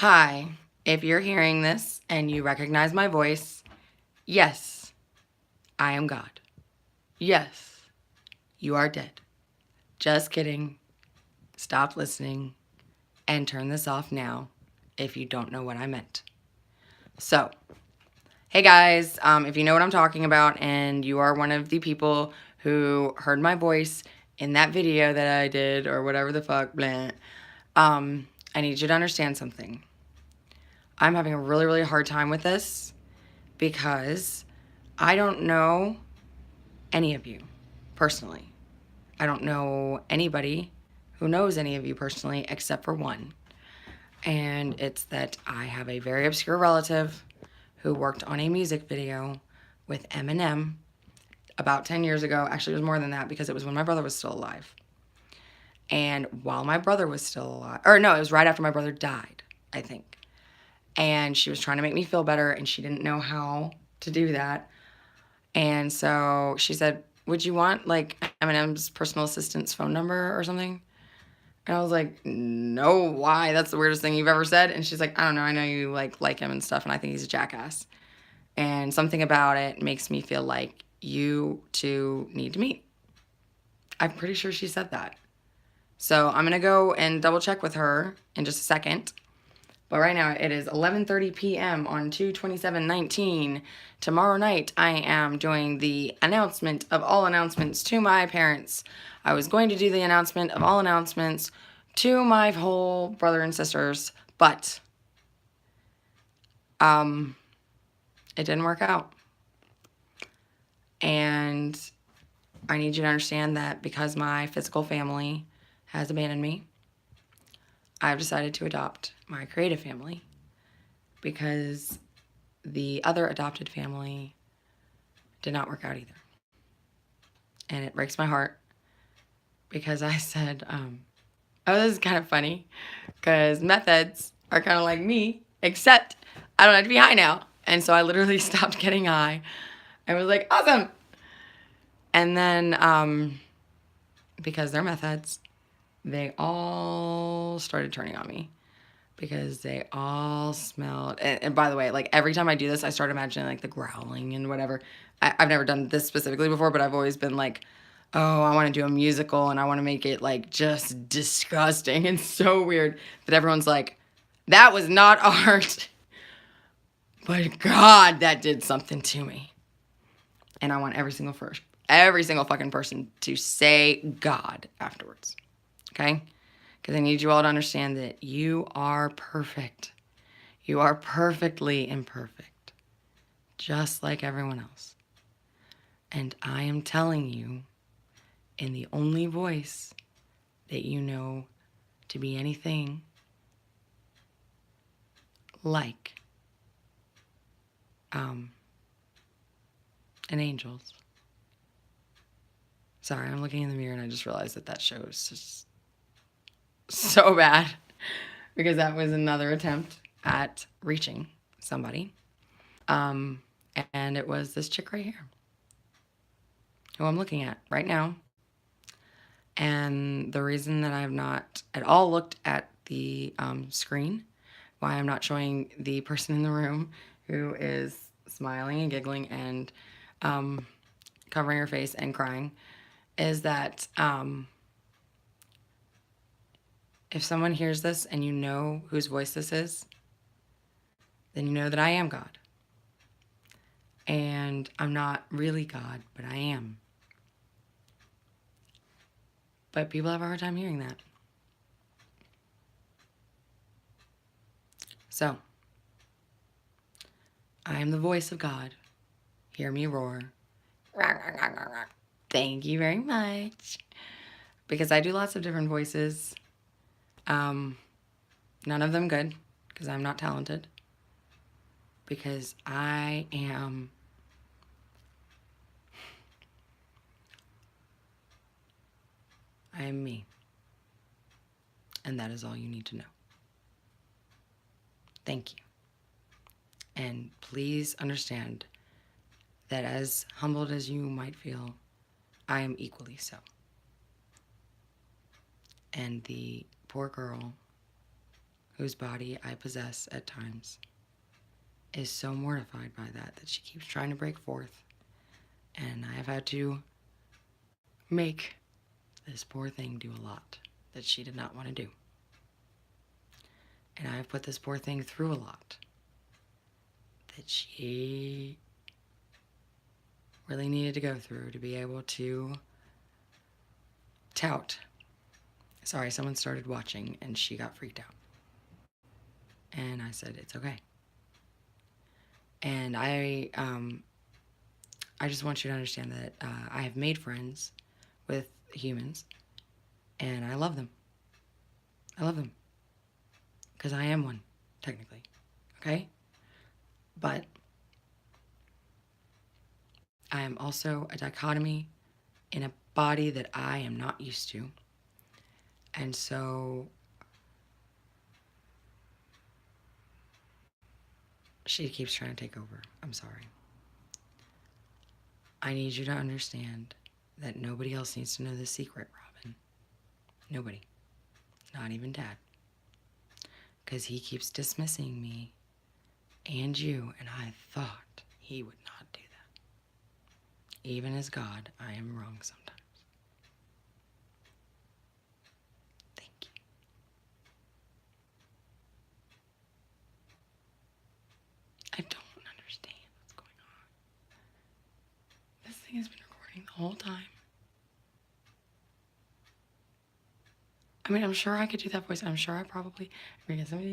Hi, if you're hearing this and you recognize my voice, yes, I am God. Yes, you are dead. Just kidding. Stop listening and turn this off now if you don't know what I meant. So, hey guys, if you know what I'm talking about and you are one of the people who heard my voice in that video that I did or whatever the fuck, blah, I need you to understand something. I'm having a really, really hard time with this because I don't know any of you personally. I don't know anybody who knows any of you personally except for one. And it's that I have a very obscure relative who worked on a music video with Eminem about 10 years ago. Actually, it was more than that because it was when my brother was still alive. And while my brother was still alive, or no, it was right after my brother died, I think. And she was trying to make me feel better and she didn't know how to do that. And so she said, would you want like Eminem's personal assistant's phone number or something? And I was like, no, why? That's the weirdest thing you've ever said. And she's like, I don't know. I know you like him and stuff. And I think he's a jackass. And something about it makes me feel like you two need to meet. I'm pretty sure she said that. So I'm going to go and double check with her in just a second. But right now it is 11:30 p.m. on 2/27/19. Tomorrow night I am doing the announcement of all announcements to my parents. I was going to do the announcement of all announcements to my whole brother and sisters, but it didn't work out. And I need you to understand that because my physical family has abandoned me, I've decided to adopt my creative family because the other adopted family did not work out either. And it breaks my heart because I said, oh, this is kind of funny because meth heads are kind of like me, except I don't have to be high now. And so I literally stopped getting high and was like, awesome. And then because they're meth heads, they all started turning on me because they all smelled. And by the way, like every time I do this, I start imagining like the growling and whatever. I've never done this specifically before, but I've always been like, oh, I want to do a musical and I want to make it like just disgusting and so weird that everyone's like, that was not art. But God, that did something to me. And I want every single fucking person to say God afterwards. Okay? Because I need you all to understand that you are perfect. You are perfectly imperfect, just like everyone else. And I am telling you in the only voice that you know to be anything like an angel's. Sorry, I'm looking in the mirror and I just realized that show is just so bad because that was another attempt at reaching somebody. And it was this chick right here who I'm looking at right now. And the reason that I have not at all looked at the screen, why I'm not showing the person in the room who is smiling and giggling and covering her face and crying, is that if someone hears this and you know whose voice this is, then you know that I am God. And I'm not really God, but I am. But people have a hard time hearing that. So, I am the voice of God. Hear me roar. Thank you very much. Because I do lots of different voices. None of them good, because I'm not talented. Because I am me. And that is all you need to know. Thank you. And please understand that as humbled as you might feel, I am equally so. And the poor girl whose body I possess at times, is so mortified by that she keeps trying to break forth. And I have had to make this poor thing do a lot that she did not want to do. And I have put this poor thing through a lot that she really needed to go through to be able to tout. Sorry, someone started watching and she got freaked out. And I said, it's okay. And I just want you to understand that I have made friends with humans and I love them. I love them. Because I am one, technically. Okay? But I am also a dichotomy in a body that I am not used to. And so she keeps trying to take over. I'm sorry. I need you to understand that nobody else needs to know the secret, Robin. Nobody. Not even Dad. Because he keeps dismissing me and you, and I thought he would not do that. Even as God, I am wrong sometimes. Thank you. I don't understand what's going on. This thing has been recording the whole time. I mean, I'm sure I could do that voice. I'm sure I probably, because somebody